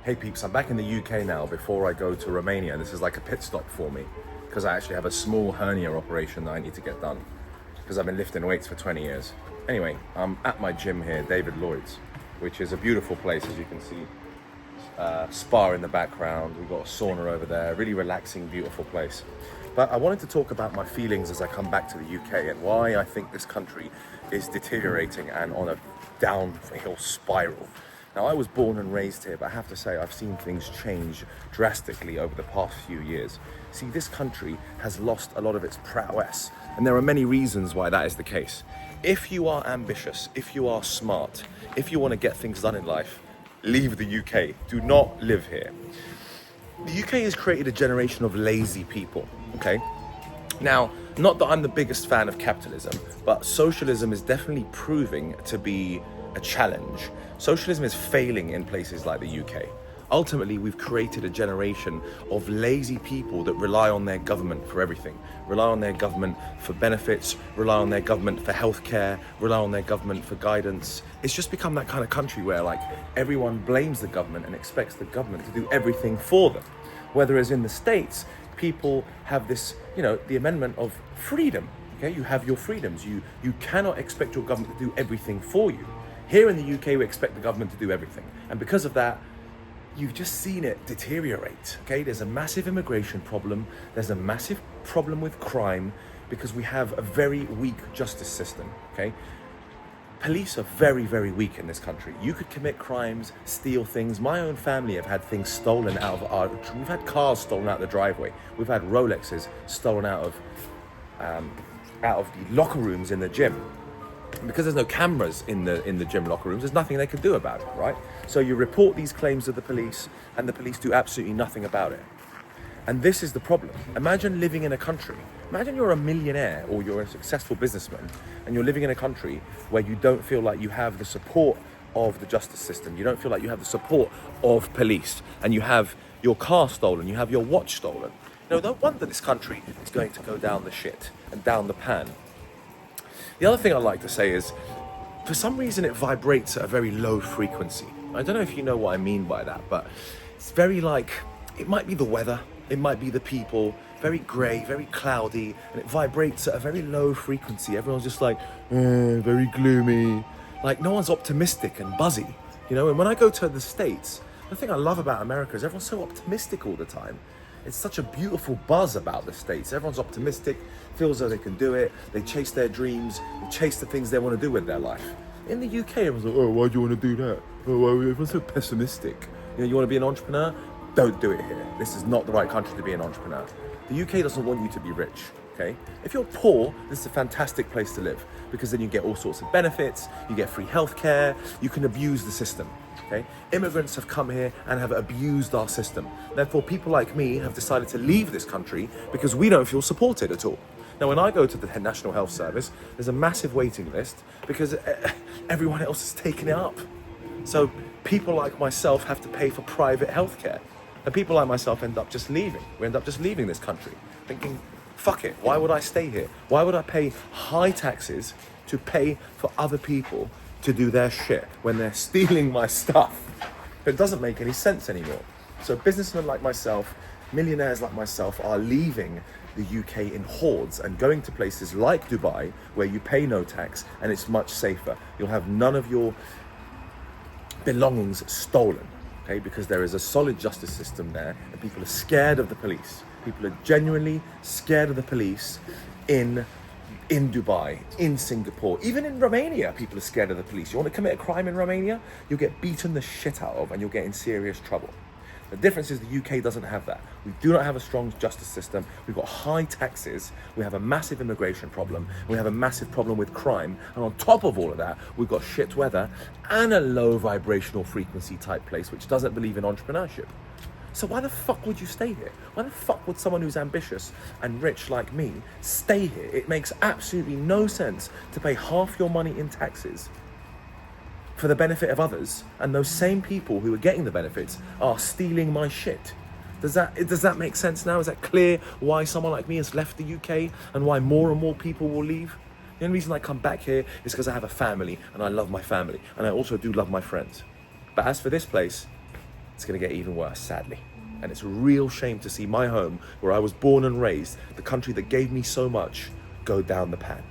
Hey peeps, I'm back in the UK now before I go to Romania. This is like a pit stop for me because I actually have a small hernia operation that I need to get done because I've been lifting weights for 20 years. Anyway, I'm at my gym here, David Lloyd's, which is a beautiful place, as you can see. Spa in the background, we've got a sauna over there, really relaxing, beautiful place. But I wanted to talk about my feelings as I come back to the UK and why I think this country is deteriorating and on a downhill spiral. Now, I was born and raised here, but I have to say I've seen things change drastically over the past few years. See, this country has lost a lot of its prowess, and there are many reasons why that is the case. If you are ambitious, if you are smart, if you want to get things done in life, leave the UK. Do not live here. The UK has created a generation of lazy people, okay? Now, not that I'm the biggest fan of capitalism, but socialism is definitely proving to be a challenge. Socialism is failing in places like the UK. Ultimately, we've created a generation of lazy people that rely on their government for everything. Rely on their government for benefits, rely on their government for healthcare, rely on their government for guidance. It's just become that kind of country where like everyone blames the government and expects the government to do everything for them. Whereas in the States, people have this, the amendment of freedom. Okay, you have your freedoms. You cannot expect your government to do everything for you. Here in the UK, we expect the government to do everything. And because of that, you've just seen it deteriorate, okay? There's a massive immigration problem. There's a massive problem with crime because we have a very weak justice system, okay? Police are very, very weak in this country. You could commit crimes, steal things. My own family have had things stolen out of we've had cars stolen out of the driveway. We've had Rolexes stolen out of the locker rooms in the gym. And because there's no cameras in the gym locker rooms, there's nothing they can do about it, right? So you report these claims to the police, and the police do absolutely nothing about it. And this is the problem. Imagine living in a country. Imagine you're a millionaire or you're a successful businessman, and you're living in a country where you don't feel like you have the support of the justice system. You don't feel like you have the support of police, and you have your car stolen, you have your watch stolen. No wonder this country is going to go down the shit and down the pan. The other thing I'd like to say is, for some reason it vibrates at a very low frequency. I don't know if you know what I mean by that, but it's very like, it might be the weather, it might be the people, very grey, very cloudy, and it vibrates at a very low frequency. Everyone's just like, very gloomy. Like no one's optimistic and buzzy, And when I go to the States, the thing I love about America is everyone's so optimistic all the time. It's such a beautiful buzz about the States. Everyone's optimistic, feels as though they can do it. They chase their dreams, they chase the things they want to do with their life. In the UK, everyone's like, oh, why do you want to do that? Oh, why everyone's so pessimistic. You want to be an entrepreneur? Don't do it here. This is not the right country to be an entrepreneur. The UK doesn't want you to be rich, okay? If you're poor, this is a fantastic place to live because then you get all sorts of benefits, you get free healthcare, you can abuse the system. Okay? Immigrants have come here and have abused our system. Therefore, people like me have decided to leave this country because we don't feel supported at all. Now, when I go to the National Health Service, there's a massive waiting list because everyone else has taken it up. So people like myself have to pay for private healthcare. And people like myself end up just leaving. We end up just leaving this country, thinking, fuck it, why would I stay here? Why would I pay high taxes to pay for other people to do their shit when they're stealing my stuff? It doesn't make any sense anymore. So businessmen like myself, millionaires like myself are leaving the UK in hordes and going to places like Dubai where you pay no tax and it's much safer. You'll have none of your belongings stolen, okay? Because there is a solid justice system there and people are scared of the police. People are genuinely scared of the police in Dubai, in Singapore, even in Romania, people are scared of the police. You want to commit a crime in Romania, you'll get beaten the shit out of and you'll get in serious trouble. The difference is the UK doesn't have that. We do not have a strong justice system. We've got high taxes. We have a massive immigration problem. We have a massive problem with crime. And on top of all of that, we've got shit weather and a low vibrational frequency type place, which doesn't believe in entrepreneurship. So why the fuck would you stay here? Why the fuck would someone who's ambitious and rich like me stay here? It makes absolutely no sense to pay half your money in taxes for the benefit of others, and those same people who are getting the benefits are stealing my shit. Does that make sense now? Is that clear why someone like me has left the UK and why more and more people will leave? The only reason I come back here is because I have a family and I love my family, and I also do love my friends. But as for this place, it's going to get even worse, sadly. And it's a real shame to see my home, where I was born and raised, the country that gave me so much, go down the pan.